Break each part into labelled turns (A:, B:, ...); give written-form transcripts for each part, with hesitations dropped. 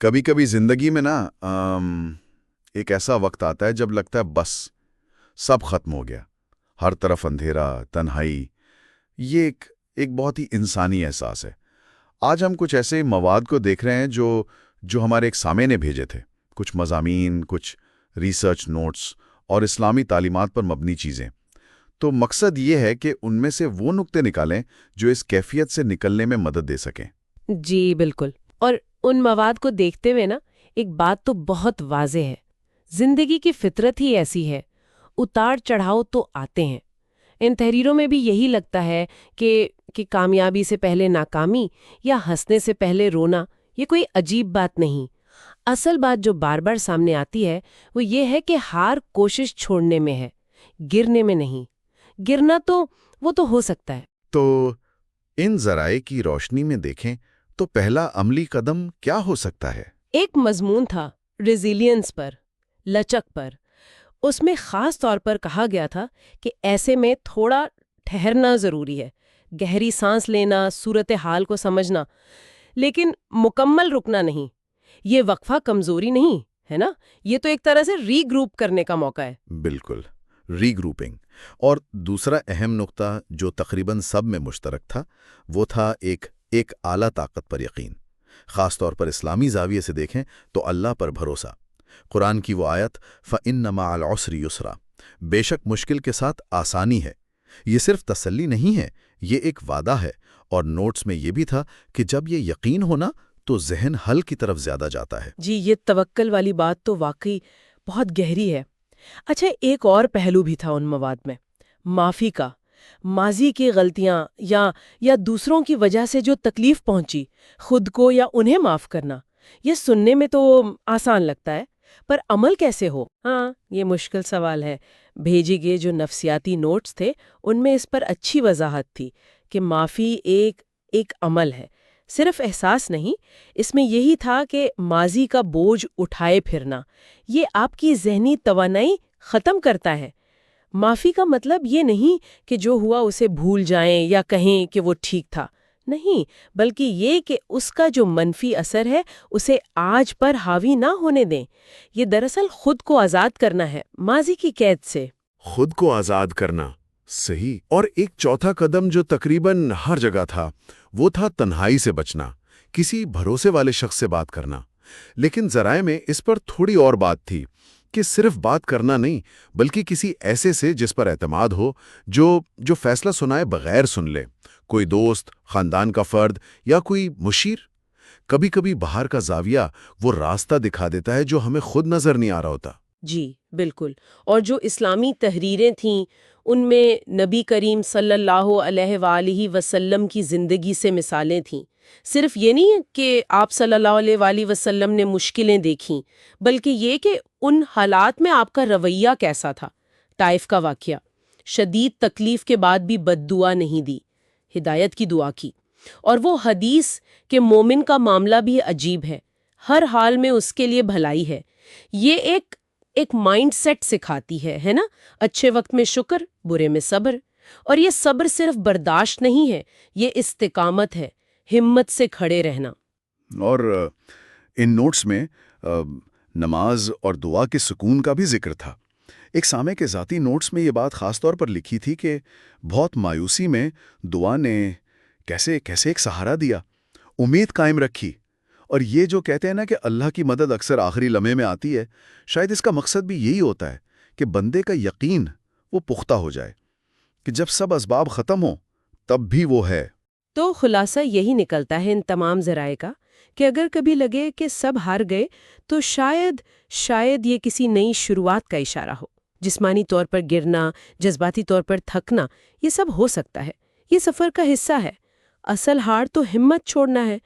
A: کبھی کبھی زندگی میں نا ایک ایسا وقت آتا ہے جب لگتا ہے بس سب ختم ہو گیا، ہر طرف اندھیرا، تنہائی۔ یہ ایک بہت ہی انسانی احساس ہے۔ آج ہم کچھ ایسے مواد کو دیکھ رہے ہیں جو ہمارے ایک سامع نے بھیجے تھے، کچھ مضامین، کچھ ریسرچ نوٹس اور اسلامی تعلیمات پر مبنی چیزیں۔ تو مقصد یہ ہے کہ ان میں سے وہ نقطے نکالیں جو اس کیفیت سے نکلنے میں مدد دے سکیں۔
B: جی بالکل، اور ان مواد کو دیکھتے ہوئے نا ایک بات تو بہت واضح ہے، زندگی کی فطرت ہی ایسی ہے، اتار چڑھاؤ تو آتے ہیں۔ ان تحریروں میں بھی یہی لگتا ہے کہ کامیابی سے پہلے ناکامی یا ہنسنے سے پہلے رونا یہ کوئی عجیب بات نہیں۔ اصل بات جو بار بار سامنے آتی ہے وہ یہ ہے کہ ہار کوشش چھوڑنے میں ہے، گرنے میں نہیں۔ گرنا تو وہ تو ہو سکتا ہے۔
A: تو ان ذرائع کی روشنی میں دیکھیں تو پہلا عملی قدم کیا ہو سکتا ہے؟
B: ایک مضمون تھا ریزیلینس پر، لچک پر۔ اس میں خاص طور پر کہا گیا تھا کہ ایسے میں تھوڑا ٹھہرنا ضروری ہے، گہری سانس لینا، صورتحال کو سمجھنا، لیکن مکمل رکنا نہیں۔ یہ وقفہ کمزوری نہیں ہے نا، یہ تو ایک طرح سے ری گروپ کرنے کا موقع ہے۔
A: بالکل، ری گروپنگ۔ اور دوسرا اہم نقطہ جو تقریباً سب میں مشترک تھا وہ تھا ایک اعلیٰ طاقت پر یقین۔ خاص طور پر اسلامی زاویے سے دیکھیں تو اللہ پر بھروسہ۔ قرآن کی وہ آیت فَإِنَّ مَعَ الْعُسْرِ يُسْرًا، بے شک مشکل کے ساتھ آسانی ہے۔ یہ صرف تسلی نہیں ہے، یہ ایک وعدہ ہے۔ اور نوٹس میں یہ بھی تھا کہ جب یہ یقین ہونا تو ذہن حل کی طرف زیادہ جاتا ہے۔
B: جی، یہ توکل والی بات تو واقعی بہت گہری ہے۔ اچھا، ایک اور پہلو بھی تھا ان مواد میں، معافی کا۔ ماضی کی غلطیاں یا دوسروں کی وجہ سے جو تکلیف پہنچی، خود کو یا انہیں معاف کرنا، یہ سننے میں تو آسان لگتا ہے، پر عمل کیسے ہو؟ ہاں، یہ مشکل سوال ہے۔ بھیجے گئے جو نفسیاتی نوٹس تھے ان میں اس پر اچھی وضاحت تھی کہ معافی ایک عمل ہے، صرف احساس نہیں۔ اس میں یہی تھا کہ ماضی کا بوجھ اٹھائے پھرنا یہ آپ کی ذہنی توانائی ختم کرتا ہے۔ معافی کا مطلب یہ نہیں کہ جو ہوا اسے بھول جائیں یا کہیں کہ وہ ٹھیک تھا، نہیں، بلکہ یہ کہ اس کا جو منفی اثر ہے اسے آج پر حاوی نہ ہونے دیں۔ یہ دراصل خود کو آزاد کرنا ہے ماضی کی قید سے۔
C: خود کو آزاد کرنا، صحیح۔ اور ایک چوتھا قدم جو تقریباً ہر جگہ تھا وہ تھا تنہائی سے بچنا، کسی بھروسے والے شخص سے بات کرنا۔ لیکن ذرائع میں اس پر تھوڑی اور بات تھی کہ صرف بات کرنا نہیں، بلکہ کسی ایسے سے جس پر اعتماد ہو، جو فیصلہ سنائے بغیر سن لے، کوئی دوست، خاندان کا فرد یا کوئی مشیر۔ کبھی کبھی باہر کا زاویہ وہ راستہ دکھا دیتا ہے جو ہمیں خود نظر نہیں آ رہا ہوتا۔
B: جی بالکل، اور جو اسلامی تحریریں تھیں ان میں نبی کریم صلی اللہ علیہ وآلہ وسلم کی زندگی سے مثالیں تھیں۔ صرف یہ نہیں کہ آپ صلی اللہ علیہ وآلہ وسلم نے مشکلیں دیکھیں، بلکہ یہ کہ ان حالات میں آپ کا رویہ کیسا تھا۔ طائف کا واقعہ، شدید تکلیف کے بعد بھی بد دعا نہیں دی، ہدایت کی دعا کی۔ اور وہ حدیث کہ مومن کا معاملہ بھی عجیب ہے، ہر حال میں اس کے لیے بھلائی ہے، یہ ایک مائنڈ سیٹ سکھاتی ہے نا، اچھے وقت میں شکر، برے میں صبر۔ اور یہ صبر صرف برداشت نہیں ہے، یہ استقامت ہے، ہمت سے کھڑے رہنا۔
A: اور ان نوٹس میں نماز اور دعا کے سکون کا بھی ذکر تھا۔ ایک سامع کے ذاتی نوٹس میں یہ بات خاص طور پر لکھی تھی کہ بہت مایوسی میں دعا نے کیسے ایک سہارا دیا، امید قائم رکھی۔ اور یہ جو کہتے ہیں نا کہ اللہ کی مدد اکثر آخری لمحے میں آتی ہے، شاید اس کا مقصد بھی یہی ہوتا ہے کہ بندے کا یقین وہ پختہ ہو جائے کہ جب سب اسباب ختم ہوں تب بھی وہ ہے۔
B: تو خلاصہ یہی نکلتا ہے ان تمام ذرائع کا کہ اگر کبھی لگے کہ سب ہار گئے تو شاید یہ کسی نئی شروعات کا اشارہ ہو۔ جسمانی طور پر گرنا، جذباتی طور پر تھکنا، یہ سب ہو سکتا ہے، یہ سفر کا حصہ ہے۔ اصل ہار تو ہمت چھوڑنا ہے۔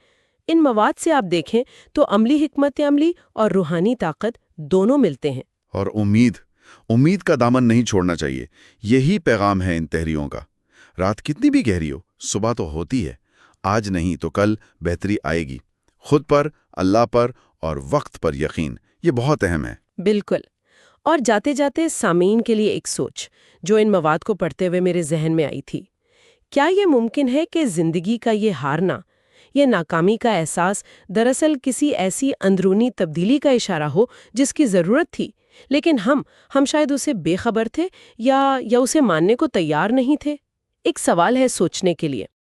B: ان مواد سے آپ دیکھیں تو عملی حکمت عملی اور روحانی طاقت دونوں ملتے ہیں۔
A: اور امید کا دامن نہیں چھوڑنا چاہیے، یہی پیغام ہے ان تحریروں کا۔ رات کتنی بھی گہری ہو، صبح تو ہوتی ہے۔ آج نہیں تو کل بہتری آئے گی۔ خود پر، اللہ پر اور وقت پر یقین، یہ بہت اہم ہے۔
B: بالکل۔ اور جاتے جاتے سامعین کے لیے ایک سوچ جو ان مواد کو پڑھتے ہوئے میرے ذہن میں آئی تھی، کیا یہ ممکن ہے کہ زندگی کا یہ ہارنا، یہ ناکامی کا احساس دراصل کسی ایسی اندرونی تبدیلی کا اشارہ ہو جس کی ضرورت تھی، لیکن ہم شاید اسے بے خبر تھے یا اسے ماننے کو تیار نہیں تھے؟ ایک سوال ہے سوچنے کے لیے۔